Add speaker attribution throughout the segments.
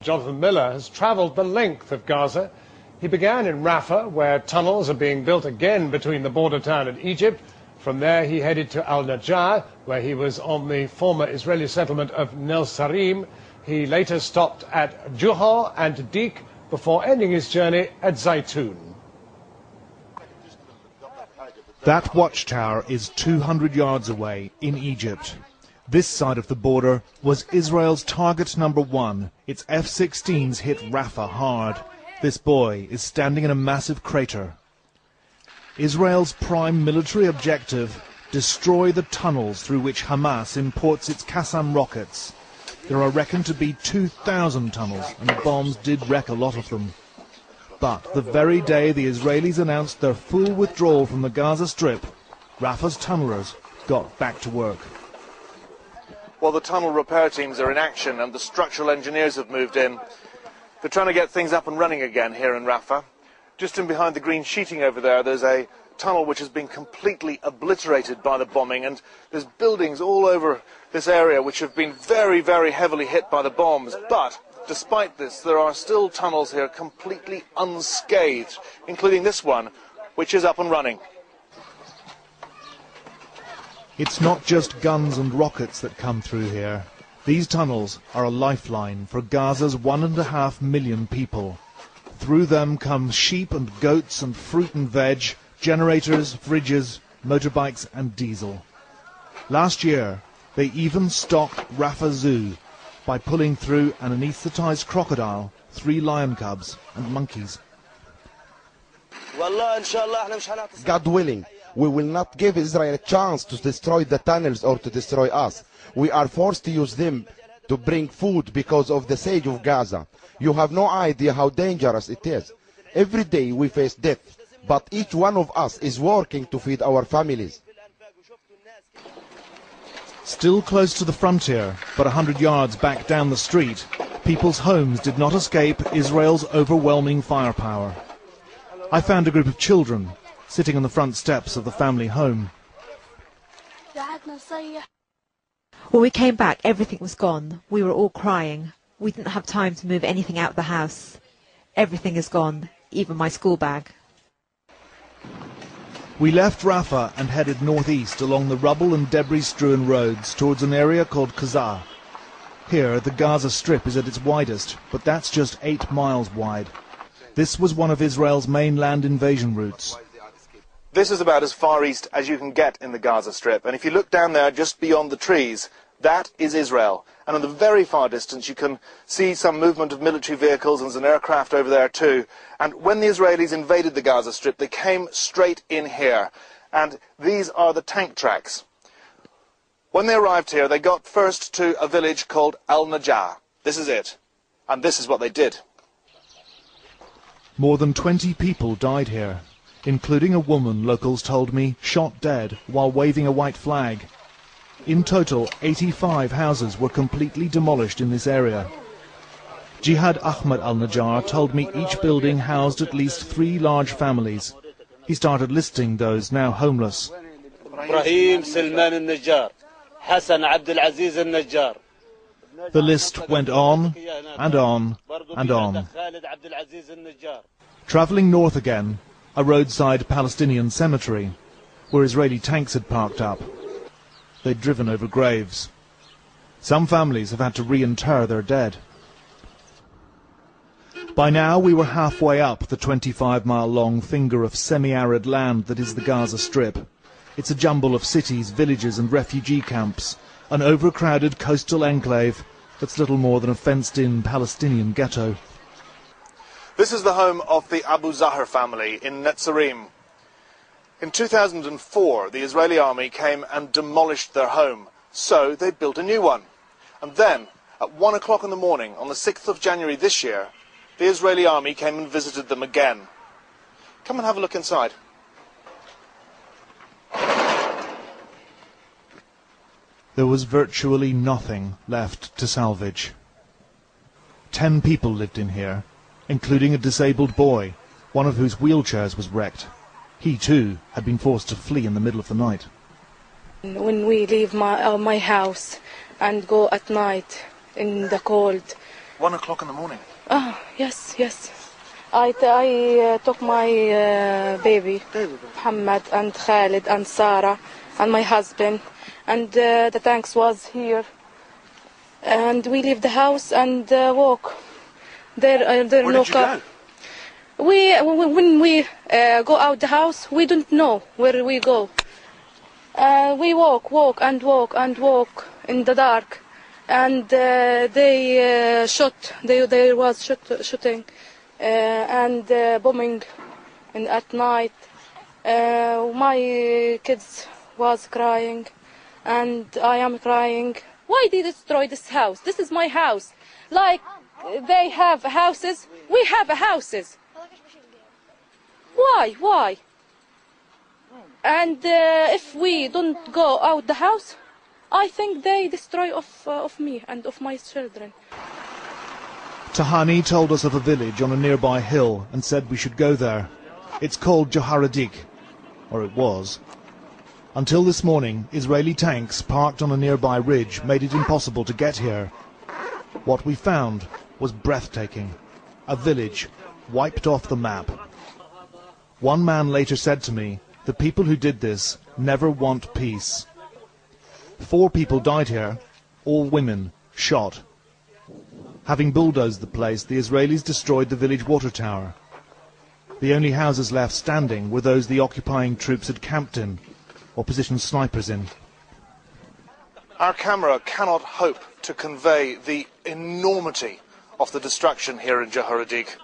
Speaker 1: Jonathan Miller has travelled the length of Gaza. He began in Rafah, where tunnels are being built again between the border town and Egypt. From there, he headed to Al-Najjar, where he was on the former Israeli settlement of Nel Sarim. He later stopped at Juha and Dik before ending his journey at Zaytun.
Speaker 2: That watchtower is 200 yards away in Egypt. This side of the border was Israel's target number one. Its F-16s hit Rafah hard. This boy is standing in a massive crater. Israel's prime military objective: destroy the tunnels through which Hamas imports its Qassam rockets. There are reckoned to be 2,000 tunnels, and the bombs did wreck a lot of them. But the very day the Israelis announced their full withdrawal from the Gaza Strip, Rafah's tunnellers got back to work.
Speaker 3: Well, the tunnel repair teams are in action and the structural engineers have moved in. They're trying to get things up and running again here in Rafah. Just in behind the green sheeting over there, there's a tunnel which has been completely obliterated by the bombing, and there's buildings all over this area which have been very, very heavily hit by the bombs. But despite this, there are still tunnels here completely unscathed, including this one, which is up and running.
Speaker 2: It's not just guns and rockets that come through here. These tunnels are a lifeline for Gaza's 1.5 million people. Through them come sheep and goats and fruit and veg, generators, fridges, motorbikes and diesel. Last year, they even stocked Rafah Zoo by pulling through an anaesthetized crocodile, 3 lion cubs and monkeys.
Speaker 4: God willing, we will not give Israel a chance to destroy the tunnels or to destroy us. We are forced to use them to bring food because of the siege of Gaza. You have no idea how dangerous it is. Every day we face death, but each one of us is working to feed our families.
Speaker 2: Still close to the frontier, but 100 yards back down the street, people's homes did not escape Israel's overwhelming firepower. I found a group of children sitting on the front steps of the family home.
Speaker 5: When we came back, everything was gone. We were all crying. We didn't have time to move anything out of the house. Everything is gone, even my school bag.
Speaker 2: We left Rafah and headed northeast along the rubble and debris-strewn roads towards an area called Gaza. Here, the Gaza Strip is at its widest, but that's just 8 miles wide. This was one of Israel's main land invasion routes.
Speaker 3: This is about as far east as you can get in the Gaza Strip, and if you look down there just beyond the trees, that is Israel. And in the very far distance you can see some movement of military vehicles, and there's an aircraft over there too. And when the Israelis invaded the Gaza Strip, they came straight in here, and these are the tank tracks. When they arrived here, they got first to a village called Al-Najjar. This is it, and this is what they did.
Speaker 2: More than 20 people died here, including a woman, locals told me, shot dead while waving a white flag. In total, 85 houses were completely demolished in this area. Jihad Ahmed al-Najjar told me each building housed at least 3 large families. He started listing those now homeless.
Speaker 6: Ibrahim Salman al-Najjar, Hassan Abdul Aziz al-Najjar.
Speaker 2: The list went on and on and on. Travelling north again, a roadside Palestinian cemetery, where Israeli tanks had parked up. They'd driven over graves. Some families have had to reinter their dead. By now we were halfway up the 25-mile-long finger of semi-arid land that is the Gaza Strip. It's a jumble of cities, villages and refugee camps, an overcrowded coastal enclave that's little more than a fenced-in Palestinian ghetto.
Speaker 3: This is the home of the Abu Zahar family in Netzarim. In 2004, the Israeli army came and demolished their home, so they built a new one. And then, at 1 o'clock in the morning, on the 6th of January this year, the Israeli army came and visited them again. Come and have a look inside.
Speaker 2: There was virtually nothing left to salvage. 10 people lived in here, including a disabled boy, one of whose wheelchairs was wrecked. He too had been forced to flee in the middle of the night.
Speaker 7: When we leave my house and go at night in the cold,
Speaker 3: 1 o'clock in the morning.
Speaker 7: Yes, yes. I took my baby, Muhammad and Khalid and Sarah and my husband, and the tanks was here. And we leave the house and walk. Where
Speaker 3: did you go?
Speaker 7: When we go out the house, we don't know where we go. We walk in the dark, and they shot. They was shooting and bombing, and at night my kids was crying, and I am crying. Why did they destroy this house? This is my house. Like they have houses, we have houses. Why? And if we don't go out the house, I think they destroy of me and of my children.
Speaker 2: Tahani told us of a village on a nearby hill and said we should go there. It's called Joharadik, or it was. Until this morning, Israeli tanks parked on a nearby ridge made it impossible to get here. What we found was breathtaking. A village wiped off the map. One man later said to me, the people who did this never want peace. 4 people died here, all women, shot. Having bulldozed the place, the Israelis destroyed the village water tower. The only houses left standing were those the occupying troops had camped in, or positioned snipers in.
Speaker 3: Our camera cannot hope to convey the enormity of the destruction here in Joharadik.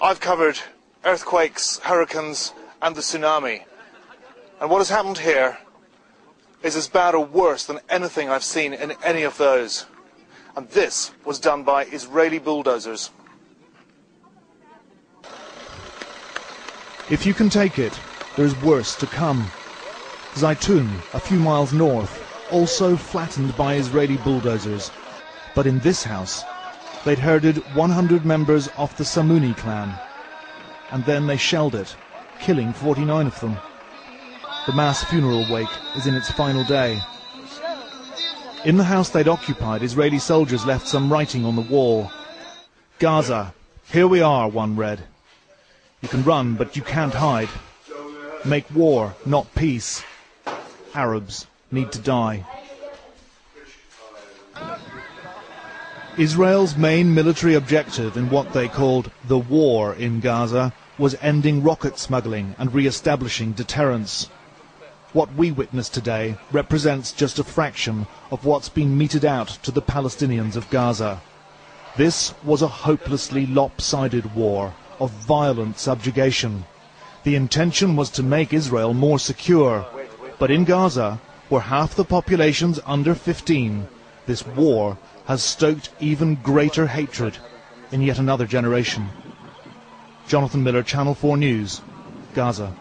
Speaker 3: I've covered earthquakes, hurricanes and the tsunami, and what has happened here is as bad or worse than anything I've seen in any of those. And this was done by Israeli bulldozers.
Speaker 2: If you can take it, there's worse to come. Zaytun, a few miles north, also flattened by Israeli bulldozers. But in this house, they'd herded 100 members of the Samuni clan. And then they shelled it, killing 49 of them. The mass funeral wake is in its final day. In the house they'd occupied, Israeli soldiers left some writing on the wall. Gaza, here we are, one read. You can run, but you can't hide. Make war, not peace. Arabs need to die. Israel's main military objective in what they called the war in Gaza was ending rocket smuggling and re-establishing deterrence. What we witness today represents just a fraction of what's been meted out to the Palestinians of Gaza. This was a hopelessly lopsided war of violent subjugation. The intention was to make Israel more secure, but in Gaza, where half the population's under 15, this war has stoked even greater hatred in yet another generation. Jonathan Miller, Channel 4 News, Gaza.